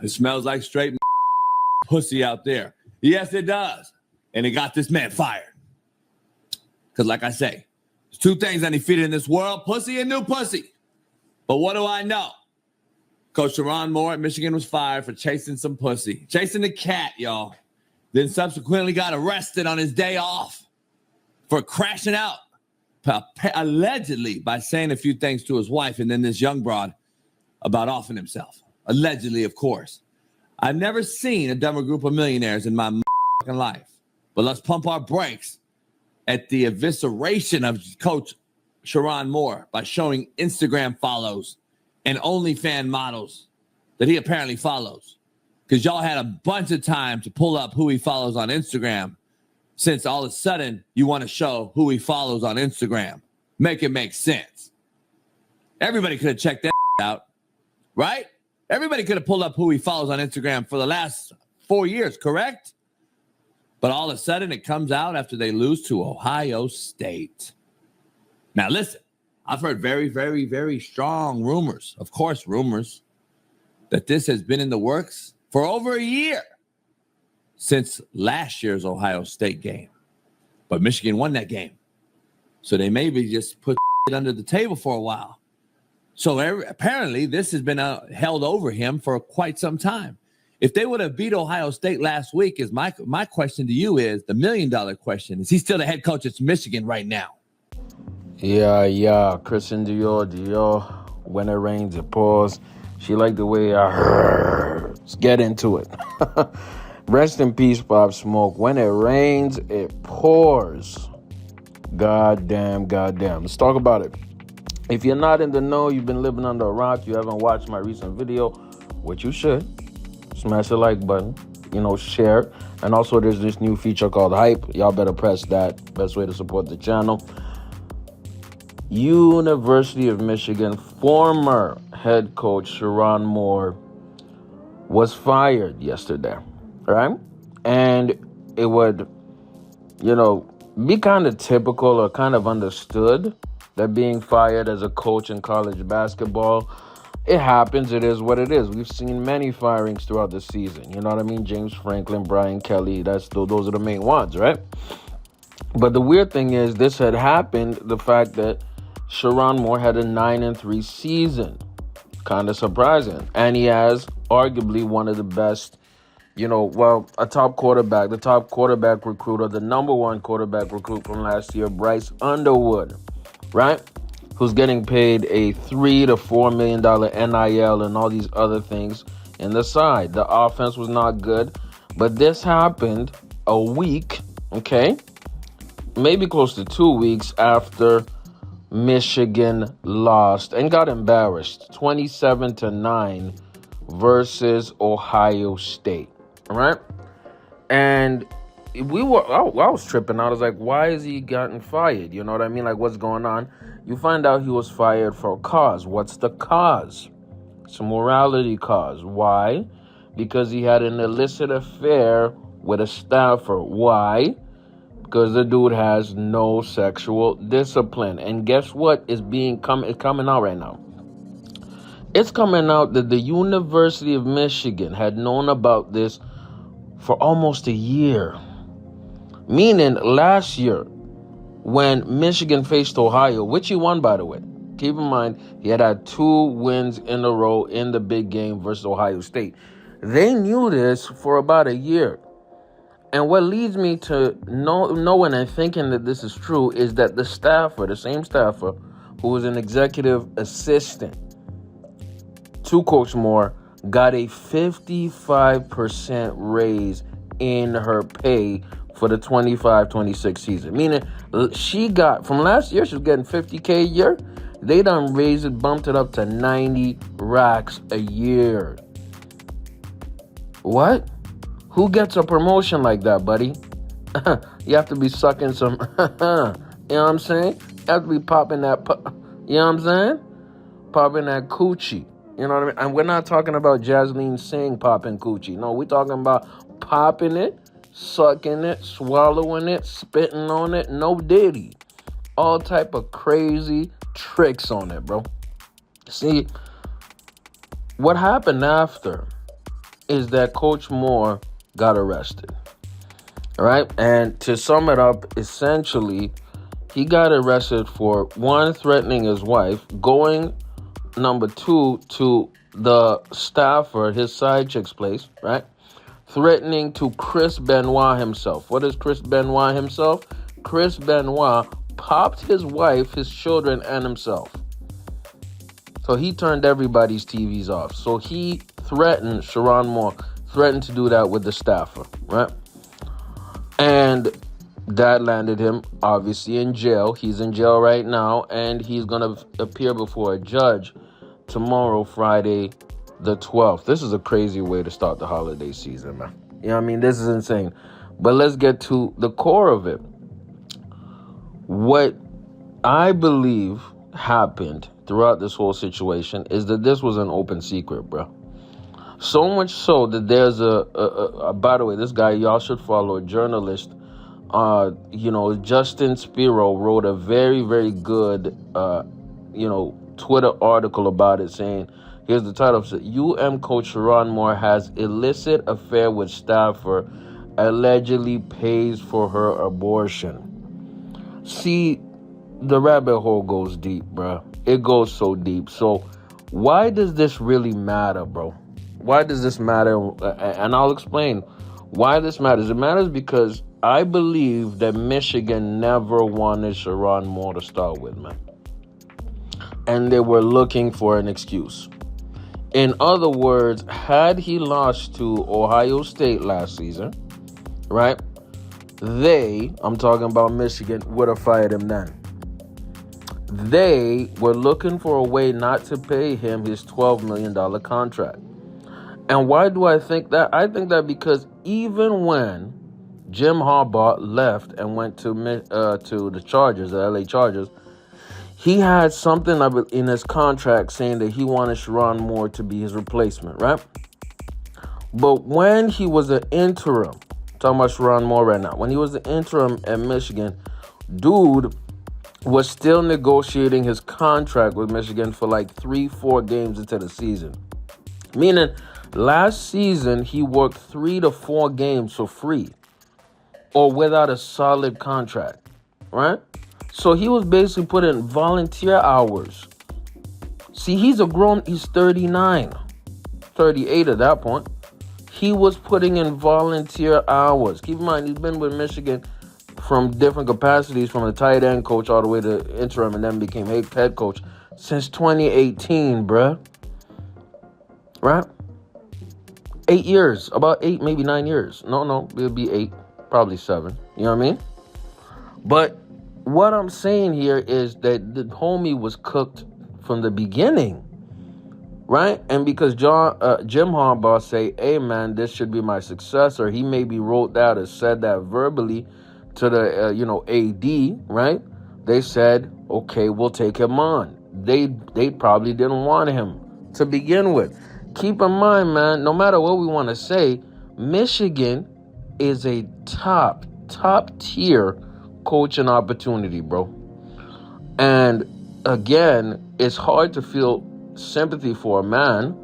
It smells like straight pussy out there. Yes, it does. And it got this man fired. Because like I say, there's two things that need feeded in this world, pussy and new pussy. But what do I know? Coach Sherrone Moore at Michigan was fired for chasing some pussy. Chasing the cat, y'all. Then subsequently got arrested on his day off for crashing out, allegedly, by saying a few things to his wife and then this young broad about offing himself. Allegedly, of course. I've never seen a dumber group of millionaires in my life. But let's pump our brakes at the evisceration of Coach Sherrone Moore by showing Instagram follows and OnlyFans models that he apparently follows. Because y'all had a bunch of time to pull up who he follows on Instagram, since all of a sudden you want to show who he follows on Instagram. Make it make sense. Everybody could have checked that out, right? Everybody could have pulled up who he follows on Instagram for the last 4 years, correct? But all of a sudden it comes out after they lose to Ohio State. Now listen, I've heard very, very, very strong rumors, of course rumors, that this has been in the works for over a year since last year's Ohio State game. But Michigan won that game. So they maybe just put it under the table for a while. So apparently this has been held over him for quite some time. If they would have beat Ohio State last week, is my question to you is the $1 million question. Is he still the head coach at Michigan right now? Yeah. Christian Dior. When it rains, it pours. She liked the way let's get into it. Rest in peace, Pop Smoke. When it rains, it pours. Goddamn. Let's talk about it. If you're not in the know, you've been living under a rock, you haven't watched my recent video, which you should. Smash the like button, share. And also there's this new feature called Hype. Y'all better press that. Best way to support the channel. University of Michigan former head coach Sherrone Moore was fired yesterday, right? And it would, be kind of typical or kind of understood that being fired as a coach in college basketball, it happens. It is what it is. We've seen many firings throughout the season. You know what I mean? James Franklin, Brian Kelly, those are the main ones, right? But the weird thing is this had happened, the fact that Sherrone Moore had a 9-3 season. Kind of surprising. And he has arguably one of the best, a top quarterback, the top quarterback recruiter, the number one quarterback recruit from last year, Bryce Underwood, right? Who's getting paid a $3 to $4 million NIL and all these other things in the side. The offense was not good, but this happened a week, okay? Maybe close to 2 weeks after Michigan lost and got embarrassed 27-9 versus Ohio State. All right. And I was tripping out. I was like, why is he gotten fired? You know what I mean? Like, what's going on? You find out he was fired for a cause. What's the cause? It's a morality cause. Why? Because he had an illicit affair with a staffer. Why? Because the dude has no sexual discipline. And guess what is coming out right now? It's coming out that the University of Michigan had known about this for almost a year. Meaning last year, when Michigan faced Ohio, which he won, by the way. Keep in mind, he had 2 wins in a row in the big game versus Ohio State. They knew this for about a year. And what leads me to knowing and thinking that this is true is that the same staffer, who was an executive assistant to Coach Moore, got a 55% raise in her pay for the 25-26 season. Meaning she got, from last year, she was getting $50K a year. They done raised it, bumped it up to 90 racks a year. What? Who gets a promotion like that, buddy? You have to be sucking some, you know what I'm saying? You have to be popping that, you know what I'm saying? Popping that coochie. You know what I mean? And we're not talking about Jasleen Singh popping coochie. No, we're talking about popping it, sucking it, swallowing it, spitting on it. No diddy. All type of crazy tricks on it, bro. See, what happened after is that Coach Moore got arrested. All right. And to sum it up, essentially, he got arrested for one, threatening his wife, going number two to the staffer, his side chick's place, right? Threatening to Chris Benoit himself. What is Chris Benoit himself? Chris Benoit popped his wife, his children, and himself. So he turned everybody's TVs off. So he threatened, Sherrone Moore threatened to do that with the staffer, right? And that landed him, obviously, in jail. He's in jail right now, and he's going to appear before a judge tomorrow, Friday, the 12th. This is a crazy way to start the holiday season, man. You know what I mean? This is insane. But let's get to the core of it. What I believe happened throughout this whole situation is that this was an open secret, bro. So much so that there's by the way, this guy, y'all should follow, a journalist, Justin Spiro, wrote a very, very good, Twitter article about it, saying, here's the title, UM coach Sherrone Moore has illicit affair with staffer, allegedly pays for her abortion. See, the rabbit hole goes deep, bro. It goes so deep. So why does this really matter, bro? Why does this matter? And I'll explain why this matters. It matters because I believe that Michigan never wanted Sherrone Moore to start with, man. And they were looking for an excuse. In other words, had he lost to Ohio State last season, right? I'm talking about Michigan, would have fired him then. They were looking for a way not to pay him his $12 million contract. And why do I think that? I think that because even when Jim Harbaugh left and went to the Chargers, the LA Chargers, he had something in his contract saying that he wanted Sherrone Moore to be his replacement, right? But when he was an interim, talking about Sherrone Moore right now, when he was an interim at Michigan, dude was still negotiating his contract with Michigan for like 3-4 games into the season. Meaning, last season, he worked 3 to 4 games for free or without a solid contract, right? So he was basically putting volunteer hours. See, he's 39, 38 at that point. He was putting in volunteer hours. Keep in mind, he's been with Michigan from different capacities, from the tight end coach all the way to interim, and then became head coach since 2018, bruh. Right? 8 years, about 8, maybe 9 years. No, it'll be 8, probably 7. You know what I mean? But what I'm saying here is that the homie was cooked from the beginning, right? And because Jim Harbaugh say, hey, man, this should be my successor, he maybe wrote that or said that verbally to the, AD, right? They said, okay, we'll take him on. They probably didn't want him to begin with. Keep in mind, man, no matter what we want to say, Michigan is a top tier coaching opportunity, bro. And again, it's hard to feel sympathy for a man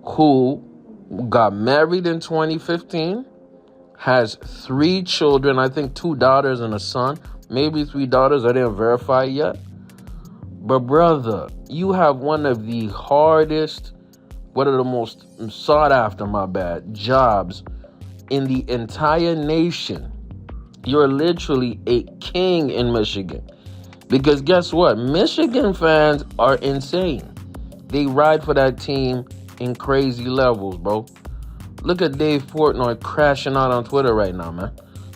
who got married in 2015, has 3 children, I think 2 daughters and a son, maybe 3 daughters, I didn't verify yet. But brother, you have one of the hardest, one of the most sought after, jobs in the entire nation. You're literally a king in Michigan. Because guess what? Michigan fans are insane. They ride for that team in crazy levels, bro. Look at Dave Portnoy crashing out on Twitter right now, man.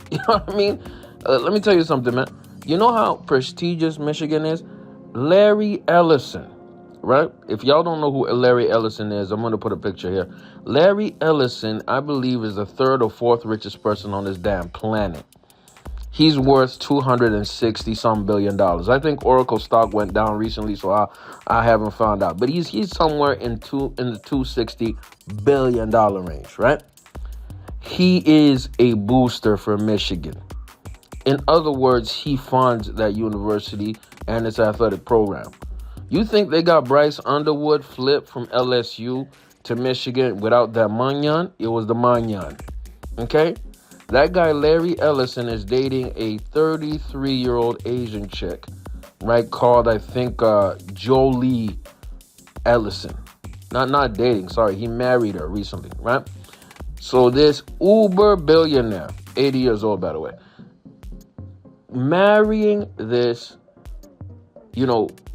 You know what I mean? Let me tell you something, man. You know how prestigious Michigan is? Larry Ellison, right? If y'all don't know who Larry Ellison is, I'm going to put a picture here. Larry Ellison, I believe, is the 3rd or 4th richest person on this damn planet. He's worth $260-some billion. I think Oracle stock went down recently, so I haven't found out. But he's somewhere in the $260 billion range, right? He is a booster for Michigan. In other words, he funds that university and its athletic program. You think they got Bryce Underwood flipped from LSU to Michigan without that manyan, it was the manyan. Okay? That guy, Larry Ellison, is dating a 33-year-old Asian chick, right? Called, I think, Jolie Ellison. Not dating, sorry. He married her recently, right? So this uber billionaire, 80 years old, by the way, marrying this,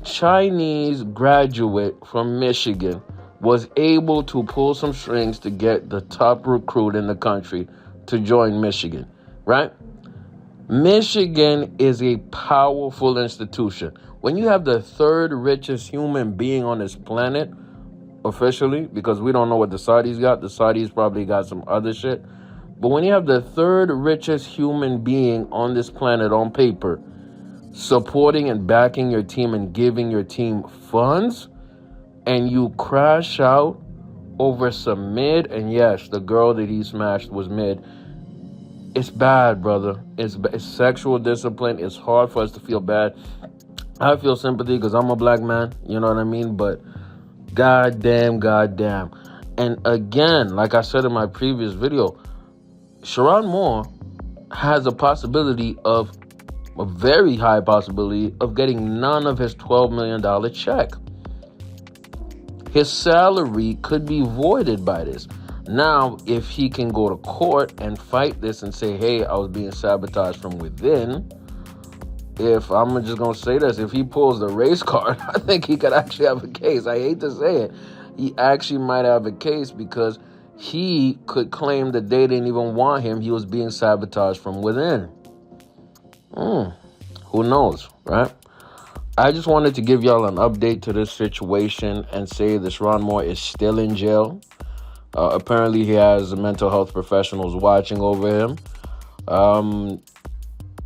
Chinese graduate from Michigan, was able to pull some strings to get the top recruit in the country to join Michigan, right? Michigan is a powerful institution. When you have the third richest human being on this planet, officially, because we don't know what the Saudis got. The Saudis probably got some other shit. But when you have the third richest human being on this planet on paper, supporting and backing your team and giving your team funds, and you crash out over some mid, and yes, the girl that he smashed was mid. It's bad, brother. It's sexual discipline. It's hard for us to feel bad. I feel sympathy because I'm a black man, you know what I mean? But goddamn. And again, like I said in my previous video, Sherrone Moore has a very high possibility of getting none of his $12 million check. His salary could be voided by this. Now, if he can go to court and fight this and say, hey, I was being sabotaged from within, if I'm just going to say this, if he pulls the race card, I think he could actually have a case. I hate to say it. He actually might have a case because he could claim that they didn't even want him. He was being sabotaged from within. Who knows, right? I just wanted to give y'all an update to this situation and say that Sherrone Moore is still in jail. Apparently, he has mental health professionals watching over him.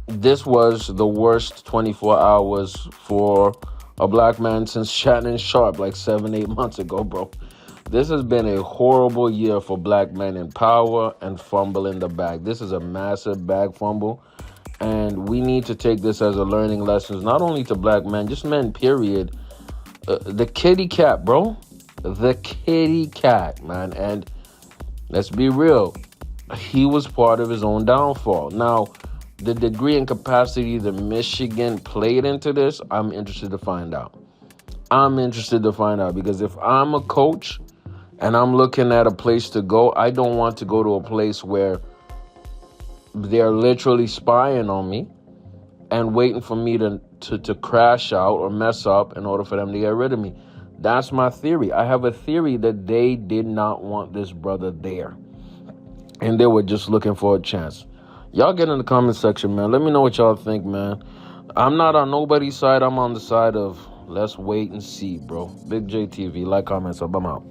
This was the worst 24 hours for a black man since Shannon Sharp, like 7-8 months ago, bro. This has been a horrible year for black men in power and fumble in the bag. This is a massive bag fumble. And we need to take this as a learning lesson, not only to black men, just men, period. The kitty cat, bro. The kitty cat, man. And let's be real. He was part of his own downfall. Now, the degree and capacity that Michigan played into this, I'm interested to find out. Because if I'm a coach and I'm looking at a place to go, I don't want to go to a place where they're literally spying on me and waiting for me to crash out or mess up in order for them to get rid of me. That's my theory. I have a theory that they did not want this brother there, and they were just looking for a chance. Y'all get in the comment section, man. Let me know what y'all think, man. I'm not on nobody's side. I'm on the side of let's wait and see, bro. Big JTV. Like, comment, sub. I'm out.